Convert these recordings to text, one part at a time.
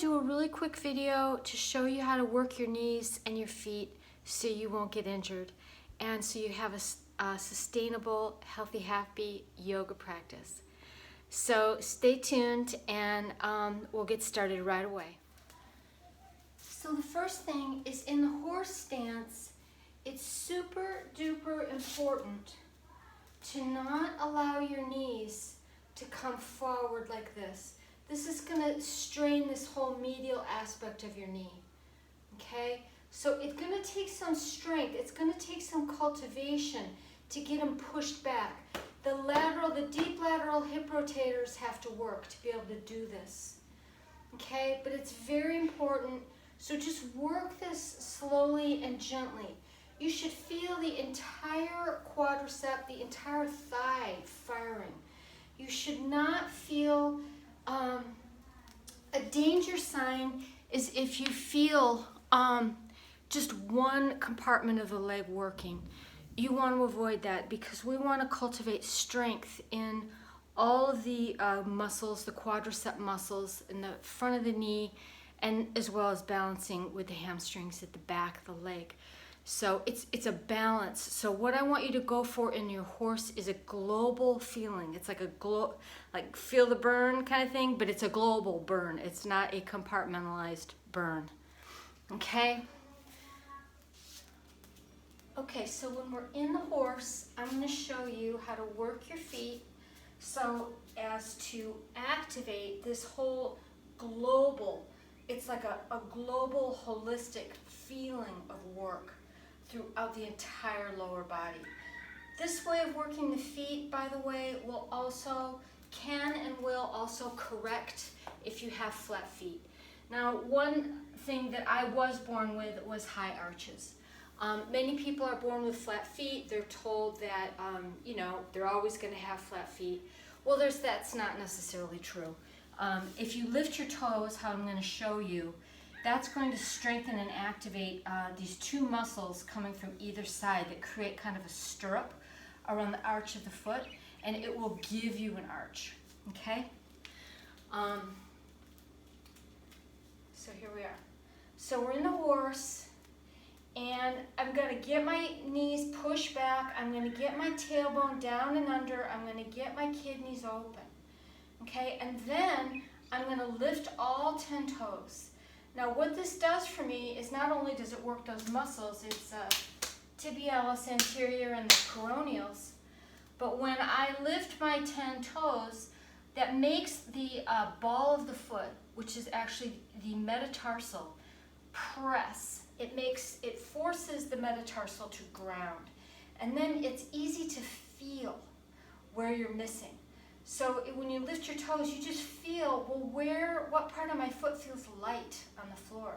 do a really quick video to show you how to work your knees and your feet so you won't get injured and so you have a sustainable, healthy, happy yoga practice. So stay tuned and we'll get started right away. So the first thing is in the horse stance, it's super duper important to not allow your knees to come forward like this. This is going to strain this whole medial aspect of your knee, okay? So it's going to take some strength, it's going to take some cultivation to get them pushed back. The deep lateral hip rotators have to work to be able to do this, okay? But it's very important, so just work this slowly and gently. You should feel the entire quadricep, the entire thigh firing. You should not feel a danger sign is if you feel just one compartment of the leg working. You want to avoid that because we want to cultivate strength in all of the muscles, the quadricep muscles in the front of the knee, and as well as balancing with the hamstrings at the back of the leg. So it's a balance. So what I want you to go for in your horse is a global feeling. It's like like feel the burn kind of thing, but it's a global burn. It's not a compartmentalized burn. Okay? Okay, so when we're in the horse, I'm going to show you how to work your feet so as to activate this whole global, it's like a global holistic feeling of work throughout the entire lower body. This way of working the feet, by the way, can and will also correct if you have flat feet. Now, one thing that I was born with was high arches. Many people are born with flat feet. They're told that, they're always going to have flat feet. Well, that's not necessarily true. If you lift your toes, how I'm going to show you, that's going to strengthen and activate these two muscles coming from either side that create kind of a stirrup around the arch of the foot, and it will give you an arch, okay? So here we are. So we're in the horse, and I'm going to get my knees pushed back. I'm going to get my tailbone down and under. I'm going to get my kidneys open, okay? And then I'm going to lift all 10 toes. Now what this does for me is not only does it work those muscles, it's tibialis anterior and the peroneals, but when I lift my 10 toes, that makes the ball of the foot, which is actually the metatarsal, press. It forces the metatarsal to ground, and then it's easy to feel where you're missing. So when you lift your toes, you just feel, well, what part of my foot feels light on the floor?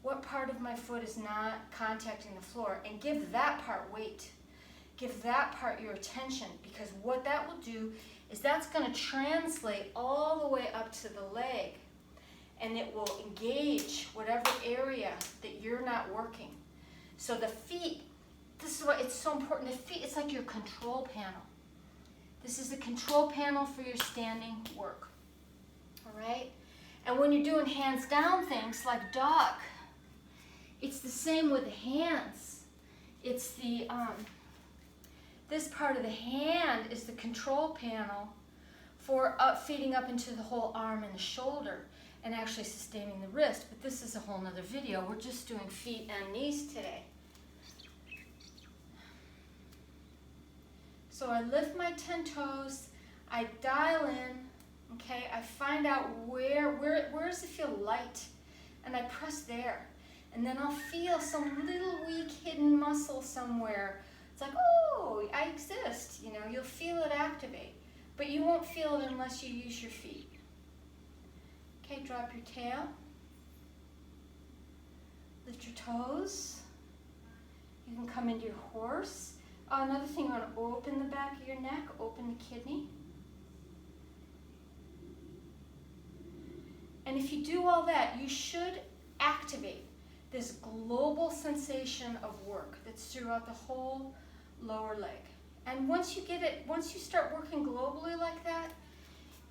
What part of my foot is not contacting the floor? And give that part weight. Give that part your attention, because what that will do is that's going to translate all the way up to the leg, and it will engage whatever area that you're not working. So the feet, this is why it's so important. The feet, it's like your control panel. This is the control panel for your standing work, all right? And when you're doing hands down things like dog, it's the same with the hands. It's the, this part of the hand is the control panel for feeding up into the whole arm and the shoulder and actually sustaining the wrist. But this is a whole nother video. We're just doing feet and knees today. So I lift my 10 toes, I dial in, okay, I find out where does it feel light, and I press there. And then I'll feel some little weak hidden muscle somewhere. It's like, oh, I exist, you'll feel it activate. But you won't feel it unless you use your feet. Okay, drop your tail. Lift your toes. You can come into your horse. Another thing, you want to open the back of your neck, open the kidney. And if you do all that, you should activate this global sensation of work that's throughout the whole lower leg. And once you start working globally like that,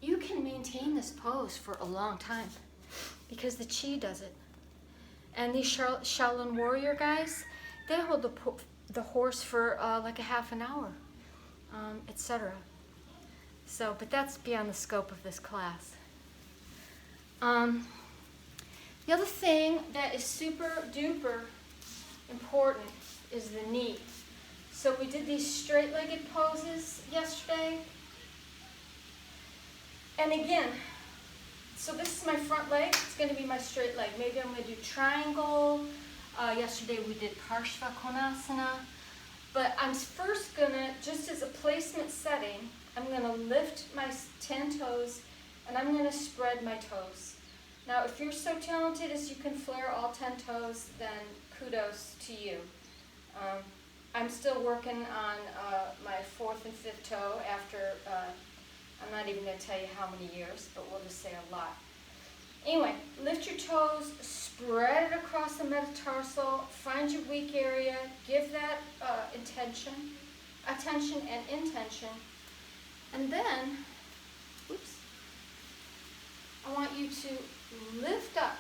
you can maintain this pose for a long time. because the chi does it. And these Shaolin warrior guys, they hold the horse for like a half an hour, etc. So, but that's beyond the scope of this class. The other thing that is super duper important is the knee. So we did these straight-legged poses yesterday. And again, so this is my front leg. It's going to be my straight leg. Maybe I'm going to do triangle. Yesterday we did Parshva Konasana. But I'm first going to, just as a placement setting, I'm going to lift my 10 toes and I'm going to spread my toes. Now, if you're so talented as you can flare all 10 toes, then kudos to you. I'm still working on my 4th and 5th toe after, I'm not even going to tell you how many years, but we'll just say a lot. Anyway, lift your toes, spread it across the metatarsal, find your weak area, give that attention and intention, and then, oops, I want you to lift up,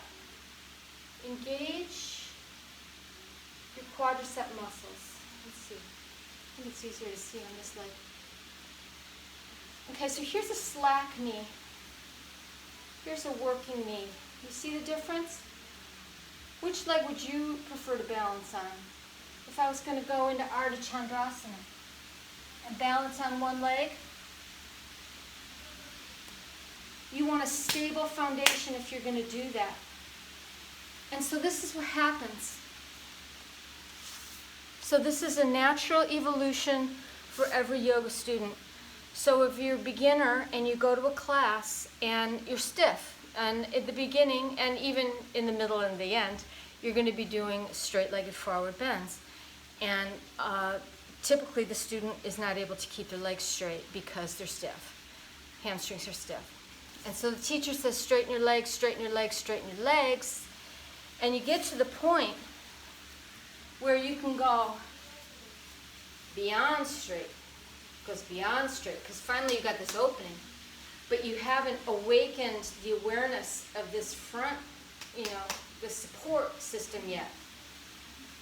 engage your quadricep muscles. Let's see, I think it's easier to see on this leg. Okay, so here's a slack knee. Here's a working knee. You see the difference? Which leg would you prefer to balance on? If I was going to go into Ardha Chandrasana and balance on one leg, you want a stable foundation if you're going to do that. And so this is what happens. So this is a natural evolution for every yoga student. So if you're a beginner and you go to a class and you're stiff, and at the beginning and even in the middle and the end, you're going to be doing straight-legged forward bends. And typically the student is not able to keep their legs straight because they're stiff. Hamstrings are stiff. And so the teacher says, straighten your legs, straighten your legs, straighten your legs. And you get to the point where you can go beyond straight. Goes beyond straight, because finally you got this opening, but you haven't awakened the awareness of this front, the support system yet.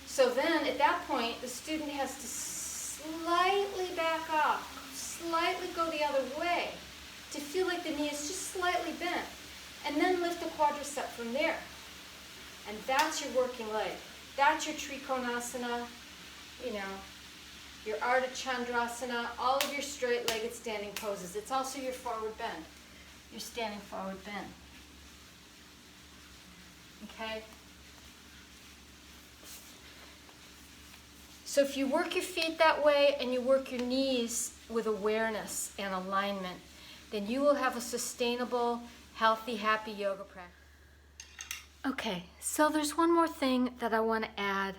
So then at that point, the student has to slightly back off, slightly go the other way to feel like the knee is just slightly bent, and then lift the quadricep from there. And that's your working leg. That's your Trikonasana, your Ardha Chandrasana, all of your straight-legged standing poses. It's also your forward bend, your standing forward bend. Okay? So if you work your feet that way and you work your knees with awareness and alignment, then you will have a sustainable, healthy, happy yoga practice. Okay, so there's one more thing that I want to add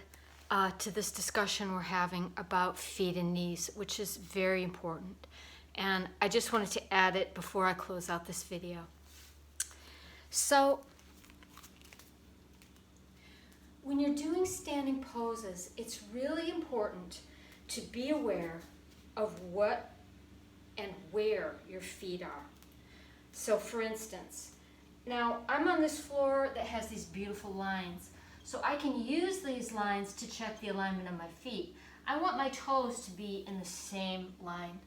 to this discussion we're having about feet and knees, which is very important. And I just wanted to add it before I close out this video. So, when you're doing standing poses, it's really important to be aware of what and where your feet are. So for instance, now I'm on this floor that has these beautiful lines. So I can use these lines to check the alignment of my feet. I want my toes to be in the same line.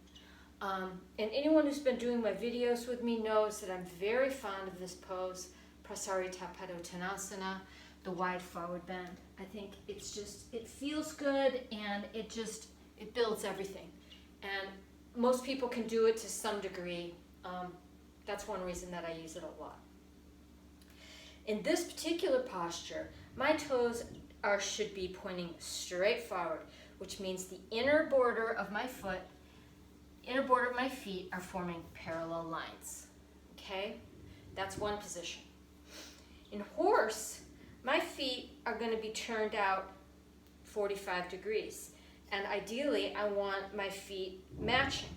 And anyone who's been doing my videos with me knows that I'm very fond of this pose, Prasarita Padottanasana, the wide forward bend. I think it's just, it feels good and it builds everything. And most people can do it to some degree. That's one reason that I use it a lot. In this particular posture, my toes should be pointing straight forward, which means the inner border of my feet are forming parallel lines. Okay? That's one position. In horse, my feet are going to be turned out 45 degrees. And ideally, I want my feet matching.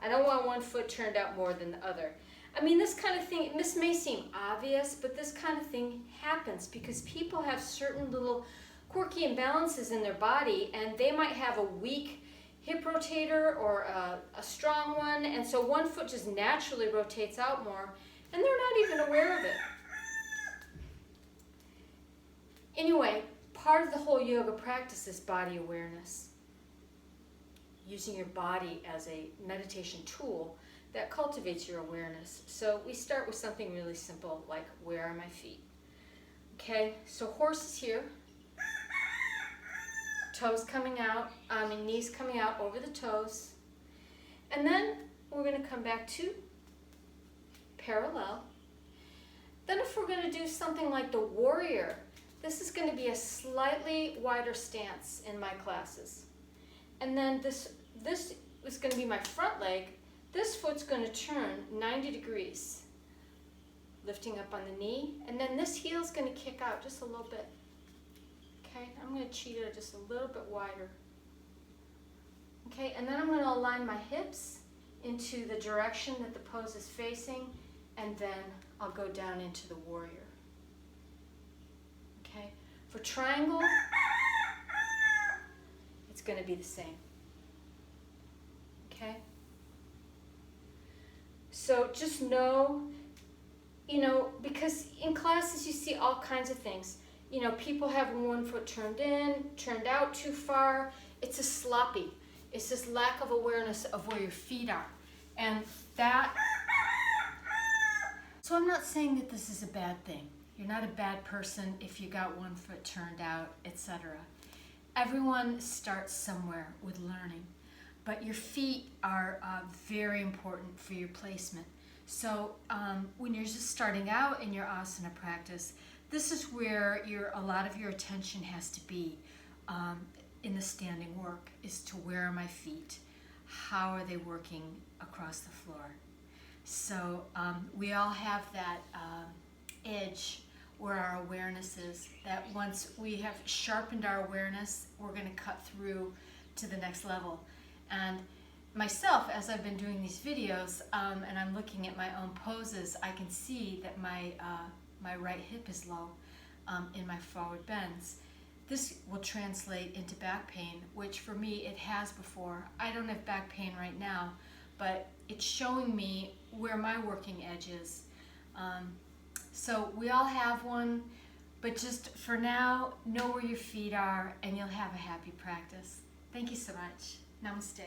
I don't want one foot turned out more than the other. I mean, this kind of thing, this may seem obvious, but this kind of thing happens because people have certain little quirky imbalances in their body, and they might have a weak hip rotator or a strong one, and so one foot just naturally rotates out more, and they're not even aware of it. Anyway, part of the whole yoga practice is body awareness. Using your body as a meditation tool that cultivates your awareness. So we start with something really simple like, where are my feet? Okay, so horse is here. Toes coming out, knees coming out over the toes. And then we're going to come back to parallel. Then if we're going to do something like the warrior, this is going to be a slightly wider stance in my classes. And then this is going to be my front leg. This foot's going to turn 90 degrees, lifting up on the knee. And then this heel's going to kick out just a little bit. Okay, I'm going to cheat it just a little bit wider. Okay, and then I'm going to align my hips into the direction that the pose is facing, and then I'll go down into the warrior. Okay, for triangle, it's going to be the same. Okay, so just know, because in classes you see all kinds of things. People have one foot turned in, turned out too far. It's a sloppy. It's this lack of awareness of where your feet are. And that, so I'm not saying that this is a bad thing. You're not a bad person if you got one foot turned out, etc. Everyone starts somewhere with learning, but your feet are very important for your placement. So when you're just starting out in your asana practice, this is where a lot of your attention has to be in the standing work, is to where are my feet? How are they working across the floor? So we all have that edge where our awareness is, that once we have sharpened our awareness, we're going to cut through to the next level. And myself, as I've been doing these videos and I'm looking at my own poses, I can see that my right hip is low in my forward bends. This will translate into back pain, which for me it has before. I don't have back pain right now, but it's showing me where my working edge is. So we all have one, but just for now, know where your feet are and you'll have a happy practice. Thank you so much. Namaste.